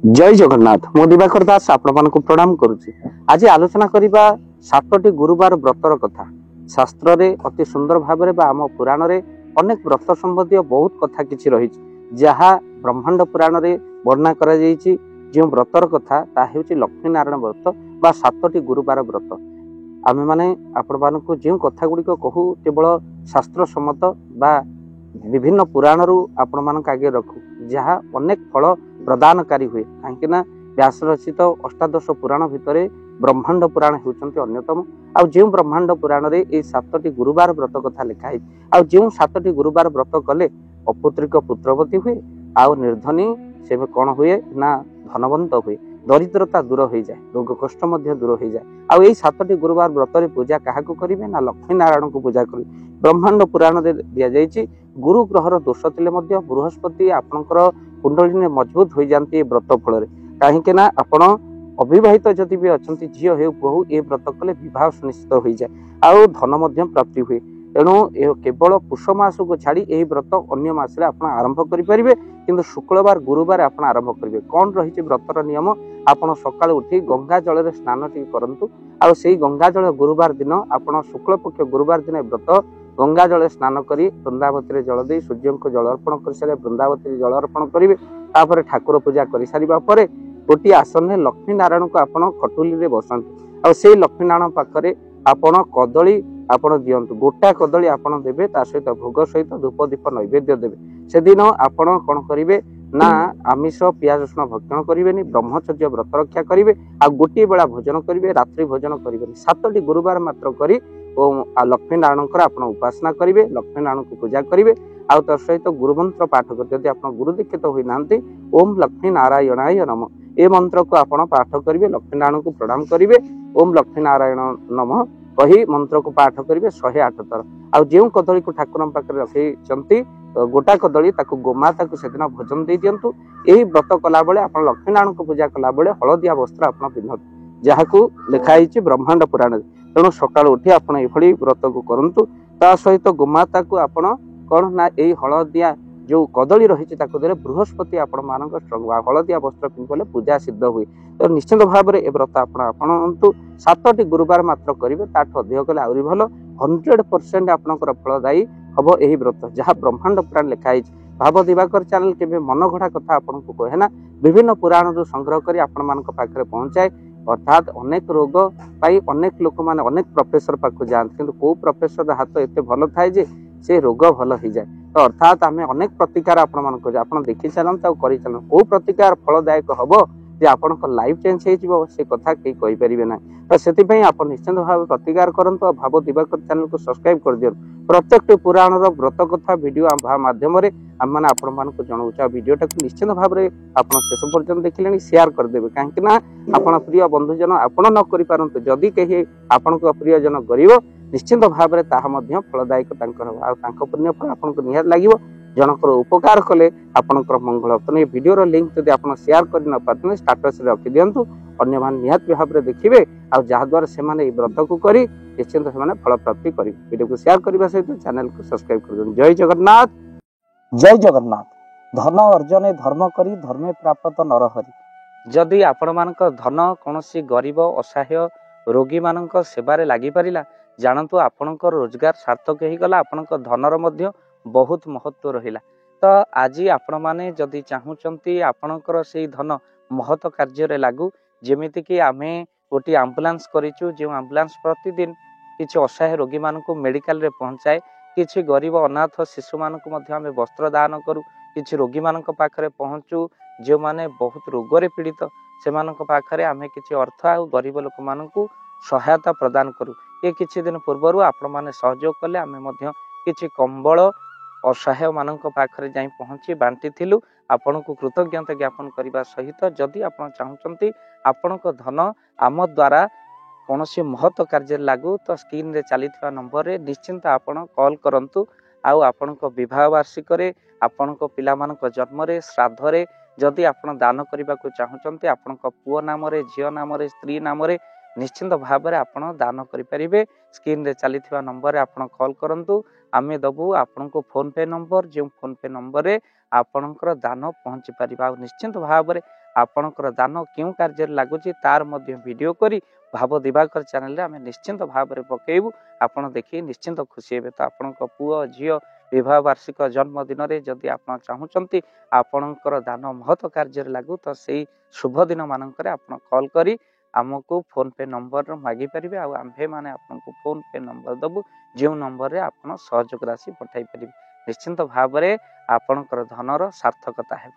जय जगन्नाथ मो दिवाकर दास आपण प्रणाम करुच्ची। आज आलोचना करबा 7टी गुरुवार व्रतर कथा। शास्त्र रे अति सुंदर भाव में आम पुराण रे अनेक व्रत संबंधी बहुत कथा किछि रही जहाँ ब्रह्मांड पुराण रे वर्णना करा जायछि। जो व्रतर कथा ता हेउछि लक्ष्मी नारायण व्रत बा 7टी गुरुवार व्रत। आमे माने आपण मानकु जो कथा गुडी को कहू केवल शास्त्र सम्मत बा विभिन्न पुराण रु आपण मानक आगे रखू जहाँ अनेक फल प्रदानकारी हुए कहीं व्यास रचित अष्टादश पुराण भितर ब्रह्मांड पुराण होउछन्ति अन्यतम। आ जो ब्रह्मांड पुराण रे ए 7टी गुरुवार व्रत कथा लिखाई आ जो 7टी गुरुवार व्रत कले अपुत्रिक पुत्रवती हुए आ निर्धनी से कौन हुए ना धनवंत हुए, दरिद्रता दूर हो जाए, रोग कष्ट दूर हो जाए। आ 7टी गुरुवार व्रत रे पूजा क्या करेंगे ना लक्ष्मी नारायण को पूजा करेंगे। ब्रह्मांड पुराण रे दिया जायछि गुरु ग्रहर दोष थिले मध्य बृहस्पति आपणकर कुंडली में मजबूत हो जाती व्रत फल कहीं आपण अविवाहित जदि भी अच्छा झील हो बहु ये व्रत कले विवाह सुनिश्चित हो जाए आ धन प्राप्ति हुए। तेणु केवल पुष मास को छाड़ी यही व्रत अन्य मसरे आप आरंभ करेंगे किंतु शुक्रवार गुरुवार आप आरंभ करेंगे। कौन रही व्रतर नियम आपड़ सका उठी गंगा जल स्नान टी करूँ आ गंगा जल गुरुवार दिन आप शुक्ल पक्ष गुरुवार दिन व्रत गंगा जल स्नान करी वृंदावती जल दे सूर्य को जल अर्पण कर सारे वृंदावती जल अर्पण करेंगे। तापर ठाकुर पूजा कर सारा पर गोटे आसन में लक्ष्मी नारायण को आप खटुली में बसतु आ से लक्ष्मी नारायण पाखे आपण कदली आपण दिंतु गोटा कदली आपण देवे सहित भोग सहित धूप दीप नैवेद्य देवे। से दिन आपण कौन करेंगे ना आमिष पियाज रसुण भक्षण करेंगे, ब्रह्मचर्य व्रत रक्षा करेंगे आ गोटे बेला भोजन करेंगे, रात्रि भोजन करेंगे। 7टी गुरुवार मात्र करी लक्ष्मी नारायण आप उपासना करेंगे, लक्ष्मी नारायण को पूजा करेंगे आ सहित गुरुमंत्र पाठ कर आप गुरु दीक्षित होना ओम लक्ष्मी नारायणाय नम ए मंत्र को आप पाठ करेंगे, लक्ष्मी नारायण को प्रणाम करेंगे, ओम लक्ष्मी नारायण नम कही मंत्र को पाठ करेंगे 108 थर। आ जो कदली को ठाकुर पाखे रखी गोटा कदली गोमाता को सेदिन भोजन दे दिंतु। यही व्रत कला बेले आप लक्ष्मी नारायण को पूजा कला बेले हलदिया वस्त्र आप पिंधतु जहाँ को लिखाई ब्रह्मांड पुराण। तेणु सका उठी आप व्रत को करूँ ता सहित गोमाता को आप कौन ना यही हलदिया जो कदली रही देले बृहस्पति आपण मानक हलदिया वस्त्र पिंधले पूजा सिद्ध हुए। तो निश्चित भाव में व्रत आपणु 7टी गुरुवार मात्र करेंगे ताठ अधिक कले आहरी भल 100% आपणकर फलदायी हम यही व्रत जहाँ ब्रह्मांड पुराण लिखाई। भाव दिवाकर चैनल के मन गढ़ा कथा आपको कहे ना विभिन्न पुराण जो संग्रह कर आपण मान पाखे पहुंचाए। अर्थात अनेक रोग पाई अनेक लोक मैंने अनेक प्रोफेसर पाक जाते किंतु कौ प्रोफेसर हाथ एत भल थाए जे से रोग भल हो जाए। तो अर्थात आम अनेक प्रतिकार आप देखी चलते कर चलते कौ प्रतिकार फलदायक हम जे आपण लाइफ चेंज हो से कथा कहीं कहींपारे ना। तो से आप निश्चित भाव प्रतिकार करूँ। भाव दिवाकर चैनल को सब्सक्राइब कर दियो। प्रत्येक पुराण व्रत कथा वीडियो माध्यम आम मैंने आपको जनाऊँ वीडियोटा को निश्चित भाव में आप शेष पर्यटन देखिले शेयर करदे कहीं आप प्रिय बंधुजन आप न करूँ जदि कहीं आपण प्रियजन गरीब निश्चित भाव में ताहा फलदायक पुण्य फल आपको निहार लगे जनकर उपकार कले आपणकर मंगल। तो ये वीडियो लिंक जब आप शेयर कर न पारे स्टाटस रखी दिंतु अन्य निहात भाव में देखिए आ जहाद्वारा से व्रत को करी निश्चिंत से फल प्राप्ति करेंगे। वीडियो को शेयर करने सहित चैनल को सब्सक्राइब कर दिखाँ। जय जगन्नाथ जय जगन्नाथ। धन अर्जन धर्म करी धर्मे प्राप्त नरहरि। जदि आपण मानक धन कौन गरीब असहाय रोगी मानक सेवारे लगी पारिला जानतु आपणकर रोजगार सार्थक हो गला, आपणकर धनर मध्य बहुत महत्व रहिला। तो आज आपण माने जदि चाहूचंती आपणकर से धन महत कार्य लागू जेमिति कि आमे गोटे आम्बुलांस करिचु जो आम्बुलांस प्रतिदिन किछि असहाय रोगी मानक मेडिकल रे पहुंचाए, किछि गरीब अनाथ शिशु मानक मध्य आमे वस्त्र दान करू, किछि रोगी मानक पाखरे पहुंचू जो माने बहुत रोगरे पीड़ित से मानक पाखरे आमे किछि अर्थ आ गरीब लोक मानक सहायता प्रदान करू। ये किछि दिन पूर्व आपण माने सहयोग कले आमे मध्य किछि कंबल असहाय मानक पाखरे जाई पहुंची बांटी थिलु। आपण को कृतज्ञता ज्ञापन करने सहित जदि आप चाहूँगी आपण धन आम द्वारा कौन महत्व कार्य लागू तो स्क्रीन रे चली नंबर रे निश्चिंत आपण कॉल करंतु। आपण विवाह वार्षिक आपण पिला मानक जन्म रे श्राद्ध रे जदि आपण दान करने को चाहूँगी आपण पुओ नाम रे झील नाम रे स्त्री नाम रे निश्चिंत भाव में आपण दान करें। स्क्रीन रे चली नंबर आपण कॉल करंतु आमे दबु आपण को फोन पे नंबर जो फोन पे नंबर रे आपणकर दान पहुँची पार निश्चिंत भाव में ଆପଣଙ୍କର ଦାନ କେଉଁ କାର୍ଯ୍ୟରେ ଲାଗୁଛି ତାର ମଧ୍ୟ ଭିଡ଼ିଓ କରି ଭାବ ଦିବାକର ଚ୍ୟାନେଲରେ ଆମେ ନିଶ୍ଚିନ୍ତ ଭାବରେ ପକେଇବୁ। ଆପଣ ଦେଖି ନିଶ୍ଚିନ୍ତ ଖୁସି ହେବେ। ତ ଆପଣଙ୍କ ପୁଅ ଝିଅ ବିବାହ ବାର୍ଷିକ ଜନ୍ମଦିନରେ ଯଦି ଆପଣ ଚାହୁଁଛନ୍ତି ଆପଣଙ୍କର ଦାନ ମହତ କାର୍ଯ୍ୟରେ ଲାଗୁ, ତ ସେଇ ଶୁଭ ଦିନ ମାନଙ୍କରେ ଆପଣ କଲ୍ କରି ଆମକୁ ଫୋନ୍ ପେ ନମ୍ବର ମାଗିପାରିବେ। ଆଉ ଆମ୍ଭେମାନେ ଆପଣଙ୍କୁ ଫୋନ୍ ପେ ନମ୍ବର ଦେବୁ, ଯେଉଁ ନମ୍ବରରେ ଆପଣ ସହଯୋଗ ରାଶି ପଠାଇ ପାରିବେ। ନିଶ୍ଚିନ୍ତ ଭାବରେ ଆପଣଙ୍କର ଧନର ସାର୍ଥକତା ହେବ।